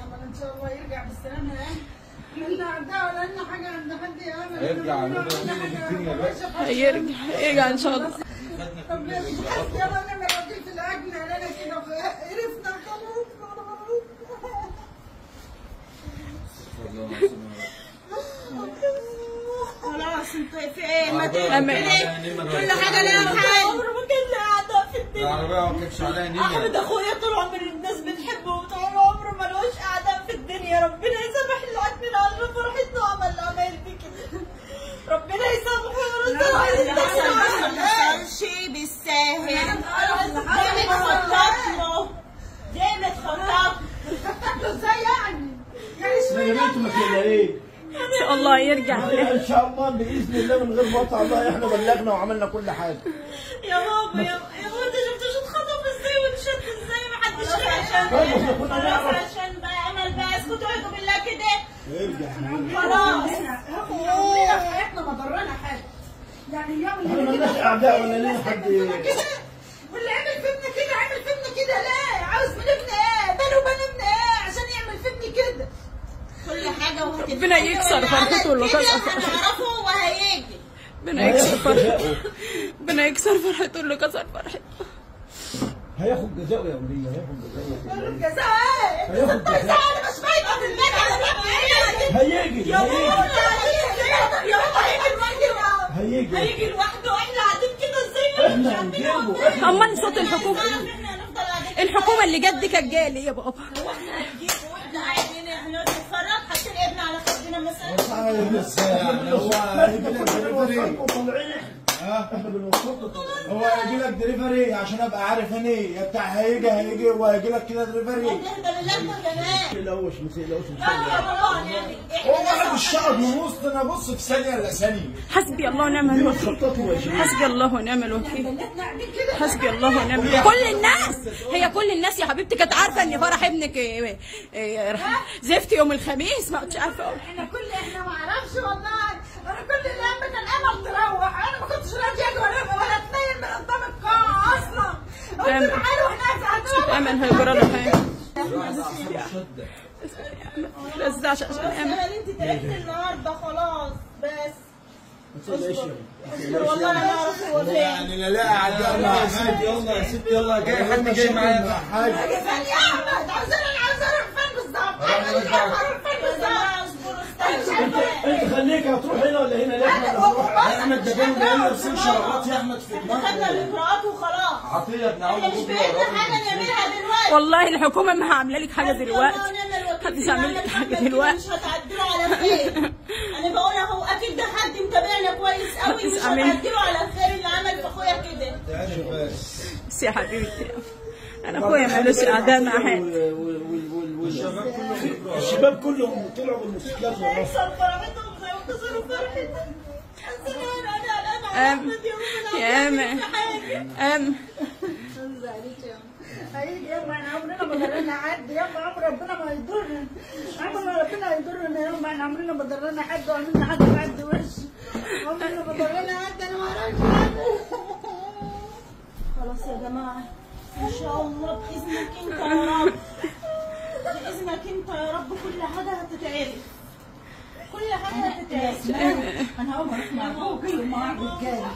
امل ان شاء الله يرجع بالسلامه يعني. لا عندها ولا لنا حاجه عند حد يا امل. هيرجع ان شاء الله. ربنا يحفظك يا رب. انا راجل في الاجنه انا كده قرفنا خلاص. خلاص انت في ايه؟ ما تقلقي كل حاجه لها حل. عمره ما كان لها اعداء في الدنيا. العربيه ما كانتش عليها نيه. احمد اخويا طول عمر الناس بتحبه وطول عمره ملوش اعداء في الدنيا. ربنا يسامح اللي قتلنا على فرحتنا وعمل العمايل دي كده. ربنا يسامحه ويرد ما حصلش بالساهل. جامد خطط له. جامد خطط له ازاي يعني؟ يا بنت ما تقلقيش ان شاء الله يرجع. ان شاء الله باذن الله من غير مقاطعه. والله احنا بلغنا وعملنا كل حاجه. يا بابا يا بابا انت شفتوش اتخطف ازاي واتشد ازاي؟ محدش عشان بقى امل بقى اسكتوا اعوذوا بالله كده. ارجع خلاص عمرنا في حياتنا ما ضرنا حاجه يعني. اليوم اللي احنا مالناش اعداء ولا لنا حد كده واللي عمل في ابني كده عمل في ابني كده. لا عاوز من ابني ايه؟ بني وبين ابني ايه عشان يعمل في ابني كده؟ كل حاجه ربنا يكسر فرحته واللي كسر فرحته. هنعرفه وهيجي. ربنا يكسر فرحته. ربنا يكسر فرحته اللي كسر فرحته. هياخد جزاءه يا وليه. هياخد جزاءه. جزاء ايه؟ هياخد جزاء. انا مش بايته في البيت على هيجي يا بابا هيجي لوحده. احنا قاعدين كده ازاي؟ احنا هنجيبه. امال صوت الحكومه. الحكومه اللي جت دي كانت جالي يا بابا. هو احنا هنجيبه واحنا قاعدين احنا نتفرج حاطين ايدنا على خدنا مثلا. هو هيجي لك دريفري عشان ابقى عارف انا ايه يا بتاع. هيجي وهيجي لك كده دريفري. تقلقوش ما تقلقوش ان شاء الله. هو انا مش شعب من وسط. انا بص في ثانيه الا ثانيه. حسبي الله ونعم الوكيل. حسبي الله ونعم الوكيل. حسبي الله ونعم الوكيل. كل الناس هي كل الناس يا حبيبتي كانت عارفه ان فرح ابنك زفت يوم الخميس. ما كنتش عارفه اقول. احنا ما اعرفش والله. انا كل اللي هم كان امل تروح. انا ما كنتش راضيه اجي ولا اتنين من قدام القاعه اصلا. قلت تعالوا هناك امل هيجرى له حاجه. ما تزعلش عشان امل. انت تعبت النهارده خلاص بس. والله انا ما اعرف هو فين. يعني لا اعداء يا ستي. يلا يا ستي يلا. جاي حد جاي معايا حاجه. فين يا احمد؟ عاوز اروح فين بالظبط؟ انت خليك هتروح هنا ولا هنا؟ ليه احنا نروح؟ احمد ده جاي جاي لابسين شرابات يا احمد في دماغه. خدنا الاجراءات وخلاص. عطيه ابن عمرو مش بايدنا حاجه نعملها دلوقتي. والله الحكومه ما عامله لك حاجه دلوقتي. محدش عامل لك حاجه دلوقتي. مش هتعدلوا على خير. انا بقول اهو اكيد ده حد متابعنا كويس قوي. مش هتعدلوا على خير اللي عمل في اخويا كده. بس يا حبيبتي انا اخويا مالوش اعداء مع حد. الشباب كلهم طلعوا بالموتوسيكلات والله. يكسر فرحتهم زي ما كسروا فرحتنا. يا امل امل هيجي يوم احنا عمرنا ما ضرنا حد. يوم عمر ربنا ما يضرنا. عمر ربنا يضرنا. يوم احنا عمرنا ما ضرنا حد وعملنا حاجه في حد وش. عمرنا ما ضرنا حد. انا ما اعرفش. خلاص يا جماعه ان شاء الله باذنك انت يا رب. باذنك انت يا رب كل حاجه هتتعرف. كل حاجه هتتعرف. انا هقوم اروح مع ابوكم مع الرجاله.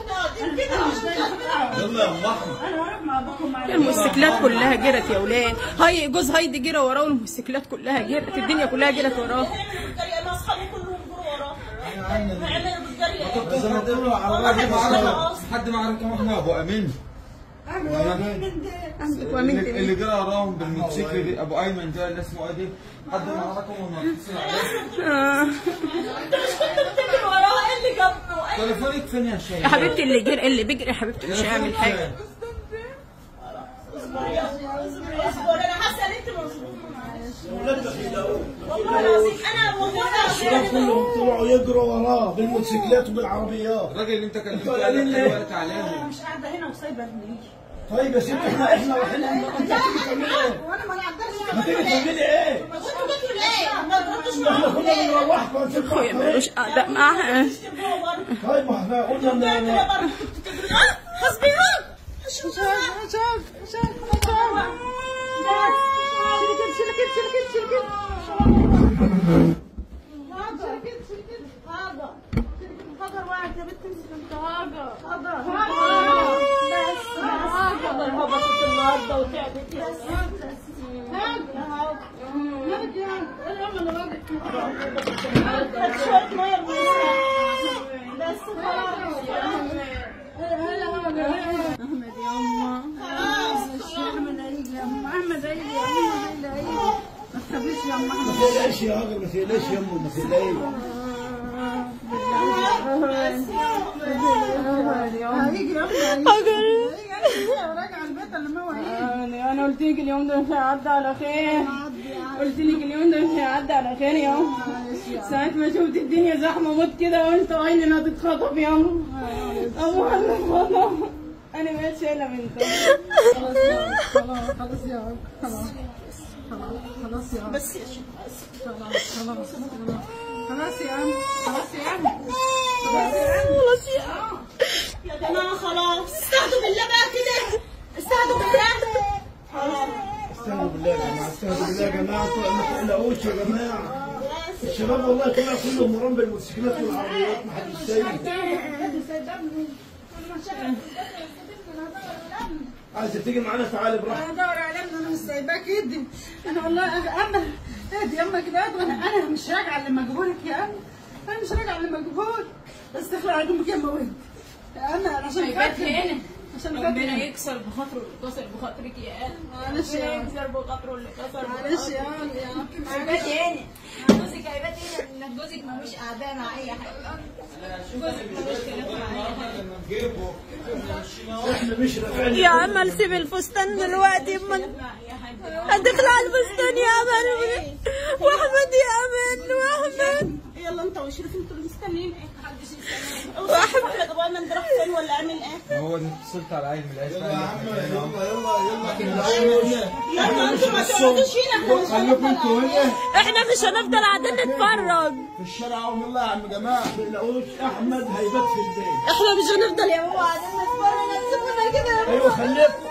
يلا يا ام احمد. انا هروح مع ابوكم مع الموتوسيكلات كلها جرت يا ولاد. هاي جوز هايدي جرى وراه والموتوسيكلات كلها جرت. الدنيا كلها جرت وراه. انا اصحابي كلهم جروا وراه. هيعملوا بالجري. كنت زي ما تقولوا على حد معركه كم احنا ابو امين. اللي جرى وراهم بالموتوسيكل دي ابو ايمن ده اللي اسمه ايه؟ حد معركه وهم بيتصلوا عليه. انت مش كنت بتجري وراه؟ ايه اللي جابه؟ تليفونك فين يا شيخ؟ يا حبيبتي اللي بيجري يا حبيبتي مش هيعمل حاجه. اصبر انا حاسه ان انت مظلومه. ولاد بخيل والله العظيم انا والله الشباب كلهم طلعوا يجروا وراه بالموتوسيكلات وبالعربيات. الراجل اللي انت كلمته قال لك دلوقتي عليهم. انا مش قاعده هنا وسايبه ابني. طيب يا ستي احنا رايحين. انت بتعملي ايه؟ وانا ما نقدرش. ما تيجي تعملي ايه؟ ما كنتوا بتقولوا ليه؟ ما تردش احنا كنا بنروحكم ونسيبكم. اخويا مالوش اعداء معاها. طيب ما احنا قلنا حسبي شوف هاجر واحد يا بنت انت. هاجر بس هاجر هبطت النهارده وتعبت يا شوية مية بس خلاص. احمد يما خلاص الشيخ من عيد يا ام احمد. عيد يا ام عيد ما تخافيش يا ام احمد. ما تقلقش يا هاجر، ما تقلقش يا امي، ما تقلقش. هيجي يا ابني راجع البيت اللي هو هيجي. انا قلت لك اليوم ده مش هيعدي على خير. قلت لك اليوم ده مش هيعدي على خير يا ام. ساعة ما شفت الدنيا زحمة موت كده قلت عيني هتتخطف يا ام. ابوها هتتخطف. انا بقيت شايلة بنتي. خلاص يا ام. خلاص يا ام. بس يا شيخ خلاص يا عم. يا جماعة خلاص استهدوا بالله بقى كده. استهدوا بالله. استهدوا بالله يا جماعه، استهدوا بالله يا جماعه، ما تقلقوش يا جماعه. الشباب والله كلهم مرام بالموتوسيكلات والعربيات، ما حدش سايق. عايزه تيجي معانا تعالي براحتك. انا ادور على ابني، انا مش سايباك ايدي. انا والله انا اهدي يما كده وانا مش راجعه لمجهولك يا ام. انا مش راجعه لمجهول. بس تخلع هدومك يما وانت. انا عشان فاكر عشان ربنا يكسر بخاطره اللي كسر بخاطرك يا قلب. معلش يا يكسر بخاطره اللي كسر. معلش يا هيبات هنا. جوزك هيبات هنا ان جوزك ملوش اعداء مع اي حاجه. جوزك ملوش كلام مع اي حاجه. احنا مش رافعين يا امل سيب الفستان دلوقتي. هتخلع الفستان يا امل. واحمد يا امل واحمد. يلا انت وشريف انتوا اللي مستنيين ايه؟ محدش يستنى. واحمد ابو ايمن ده راح فين ولا عامل ايه؟ هو انا اتصلت على عيل من العيال. يلا يا عم، يلا يلا انتوا ما تقعدوش هنا. خليكم انتوا هنا. احنا مش هنفضل قاعدين نتفرج. في الشارع اهو. يلا يا عم جماعه، ما تقلقوش، احمد هيبات في البيت. احنا مش هنفضل يا بابا قاعدين نتفرج. هتسيبونا كده. ايوه خليكم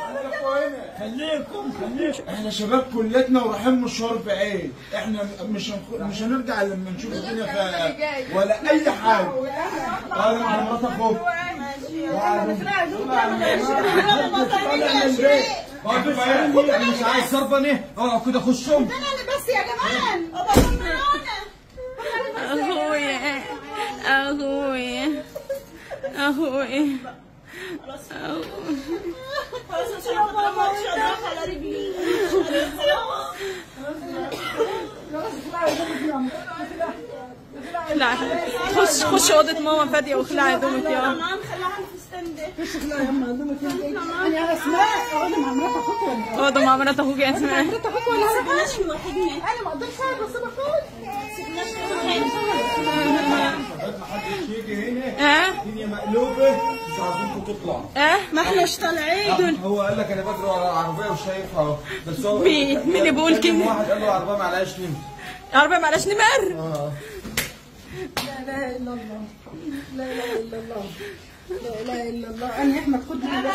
هنا. احنا شباب كلتنا ورايحين مشوار بعيد. احنا مش هنرجع لما نشوف الدنيا فيها ولا اي حاجه. تعالى مع مرات اخوك. انا مش عايز صربني. اه كده خشهم. بس يا جماعه اخويا خلاص عشان ما تضربش على رجلي. لا خش اوضه ماما فاديه واخلعي هدومك يا خليها على الفستان ده. اخلعي يا ماما هدومك. انا اسماء اقعدي مع مرات اخوك ولا اقعدي مع مرات اخوك يا اسماء. مرات اخوك ولا سيبناش لوحدنا. انا ما اقدرش اقعد بس بخوف. سيبناش ما حدش يجي هنا. الدنيا مقلوبه، مش عايزينكم تطلعوا. ما احناش طالعين. هو قال لك انا بجري ورا العربيه وشايفها اهو. بس هو مين اللي بيقول كده؟ واحد قال له العربيه معلهاش نمر. العربيه معلهاش نمر. لا اله الا الله. لا اله الا الله. لا اله الا الله. انا احمد خدني بس.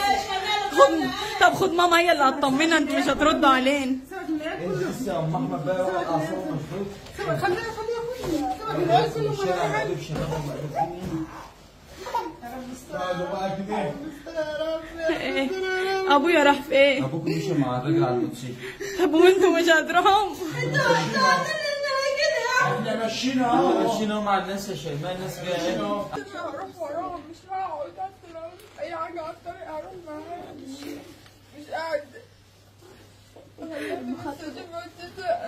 طب خد ماما هي اللي هتطمنا. انتوا مش هتردوا علينا. لسه ام احمد بقى واقع اعصابه مشدود. خليها يا الشارع ما قدرش ينام مقلوبين. ابويا راح فين؟ ابوك مشي مع الراجل على الموتوسيكل. طب وانتوا مش هتروحوا؟ احنا ماشيين اهو. ماشيين اهو مع الناس يا شيماء. الناس جايه هنا. مش هروح وراهم. مش هقعد اي حاجه على الطريق هروح معاهم. مش قاعد.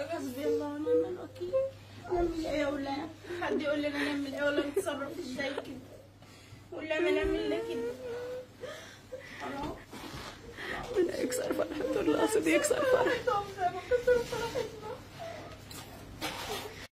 حسبي الله ونعم الوكيل. نعمل ايه ولا حد يقول لنا نعمل ايه ولا نتصرف ازاي كده ولا ما نعمل لك كده. يكسر فرحته. القصد يكسر فرحته.